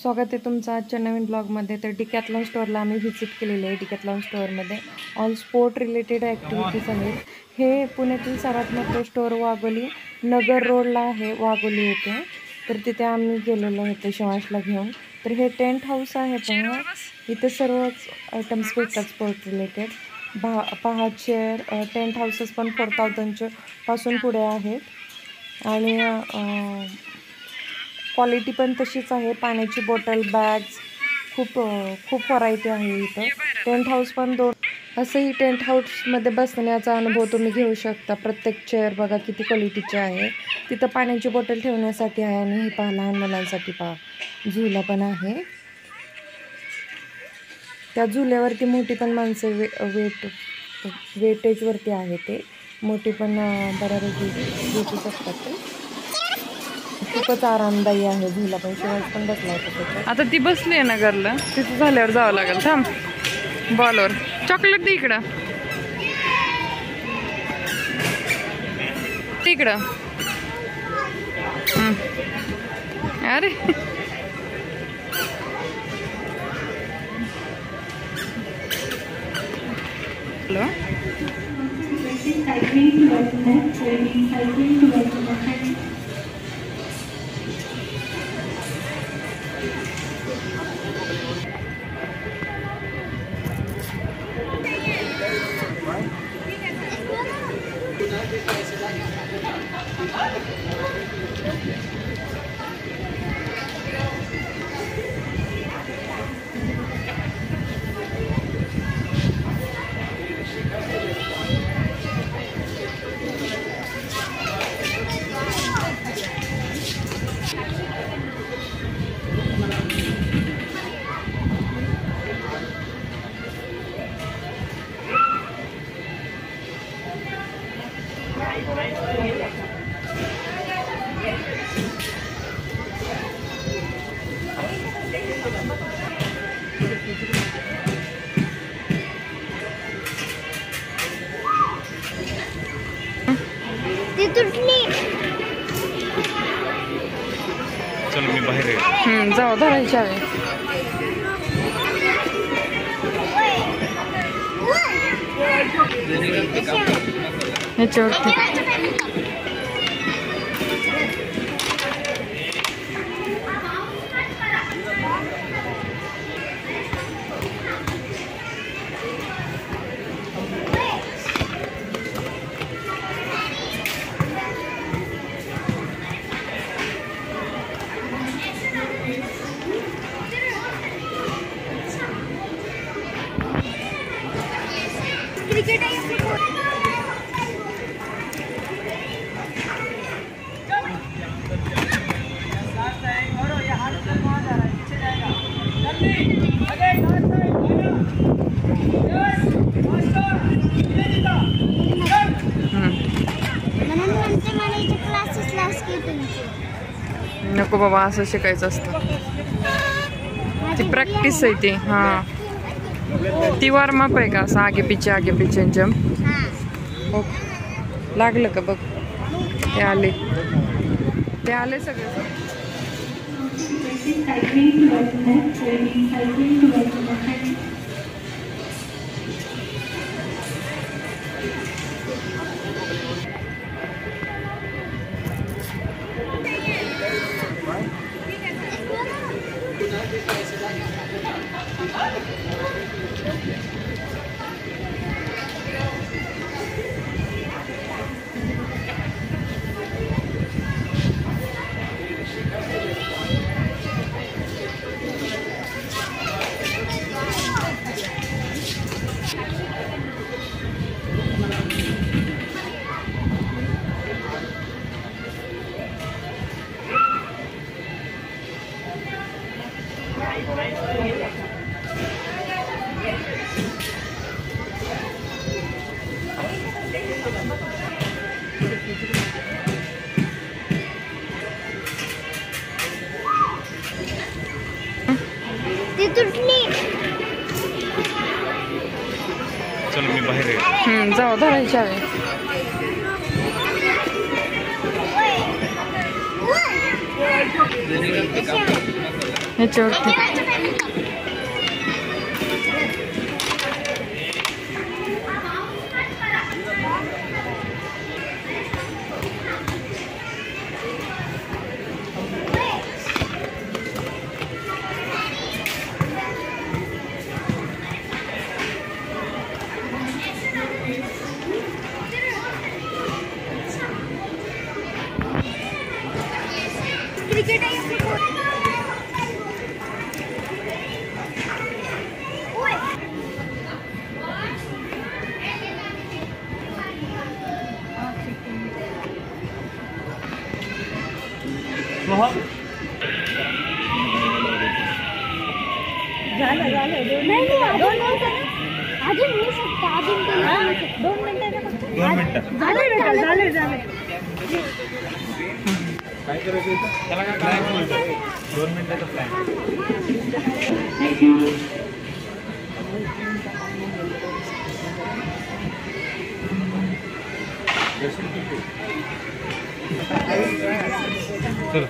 स्वागत आहे तुमचं आजच्या नवीन ब्लॉगमध्ये। तर डिकॅथलॉन स्टोअरला आम्ही व्हिजिट केलेले आहे। डिकॅथलॉन स्टोअरमध्ये ऑल स्पोर्ट रिलेटेड ॲक्टिव्हिटीज आहेत। हे पुण्यातील सर्वात मोठं स्टोअर वाघोली नगर रोडला आहे, वाघोली येथे। तर तिथे आम्ही गेलेलो होतो शिवांशला घेऊन। तर हे टेंट हाऊस आहे पहा, इथे सर्वच आयटम्स भेटतात स्पोर्ट रिलेटेड। पहा चेअर, टेंट हाऊसेस पण 4000 पासून पुढे आहेत आणि क्वालिटी पण तशीच आहे। पाण्याची बॉटल, बॅग्स खूप व्हरायटी आहे इथं। टेंट हाऊस पण असंही टेंट हाऊसमध्ये बसण्याचा अनुभव तुम्ही घेऊ शकता। प्रत्येक चेअर बघा किती क्वालिटीचे आहे। तिथं पाण्याची बॉटल ठेवण्यासाठी आहे आणि हे पहा लहान मुलांसाठी पहा झुला पण आहे। त्या झुल्यावरती मोठी पण माणसे वेटेजवरती आहे, ते मोठी पण बऱ्यापैकी बसू शकतात। ते खूपच आरामदायी आहे झुला पण। शिवांश पण बसला होता त्याच्यात। आता ती बसली आहे नगरला, तिथं झाल्यावर जावं लागेल। थांब बॉलवर चॉकलेट दे इकडं, तिकडं। अरे हॅलो चलो मी बाहेर आहे। जाऊ धरायच्या वेळेस ह्याच्यावरती नको बाबा, असं शिकायचं असतं। ती प्रॅक्टिस आहे ती। हां ती वॉर्मअप आहे का? असं आगे पिछे जंप हो। लागलं का बघ, ते आले सगळे। चलो मी बाहेर आहे। जाऊ धरायच्या वेळेस Jadi kan ह्याच्यावरती अजून होऊ शकतं, अजून 2 मिनिटं फक्त. 2 मिनिटं. झाले. काय करायचं इथं? त्याला काय प्लॅन बोलतात? 2 मिनिटाचा प्लॅन. चलो.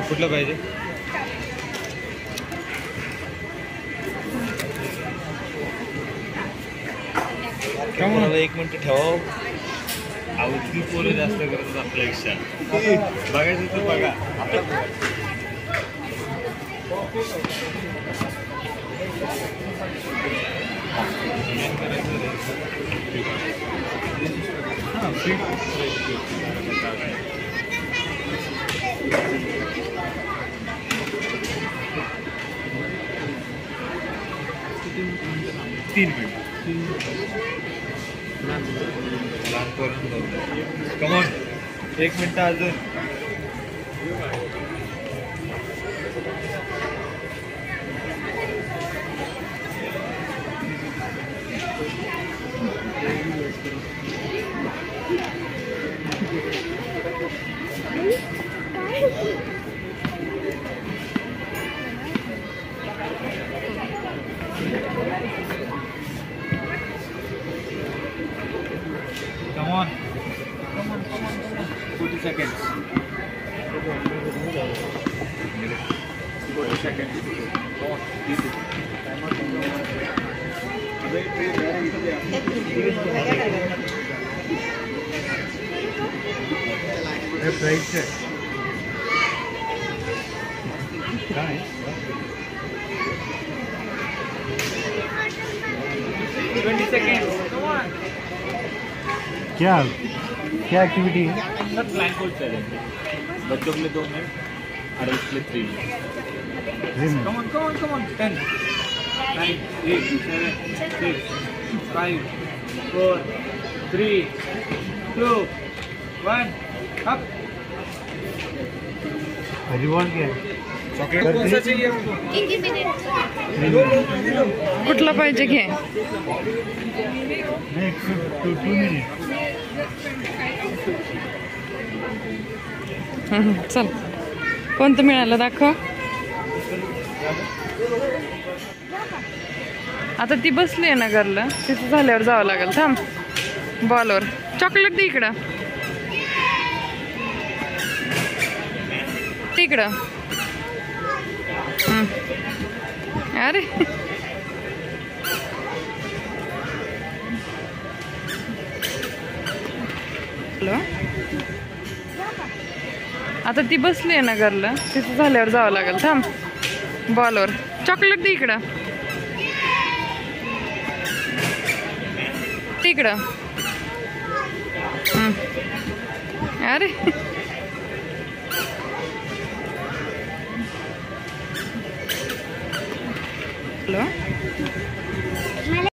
कुठलं पाहिजे? मला 1 मिनिट ठेवा. आवडती पोरं जास्त करतात आपल्यापेक्षा. बघायचं तर बघा. तीन मिनिट. कमॉन 1 मिनिट अजून. Come on. 40 seconds. 40 seconds. क्या एक्टिविटी है? सर ब्लैंक चैलेंज है. बच्चों के लिए 2 मिनट, अडल्ट के लिए 3 minute. Come on. 10, 9, 8, 7, 6, 5, 4, 3, 2, 1. Up. Reward क्या है? चॉकलेट कौन सा चाहिए आपको? कुठला पाहिजे घे. नहीं 2 मिनट. चल कोणतं मिळालं दाखव. आता ती बसली आहे ना घरला, तिथं झाल्यावर जावं लागेल. थांब बॉलवर. चॉकलेट दे इकडं. तिकडं. अरे हॅलो. आता ती बसली आहे ना घरला, तिथं झाल्यावर जावं लागेल. थांब बॉलवर. चॉकलेट दे इकडं. तिकडं. अरे हॅलो.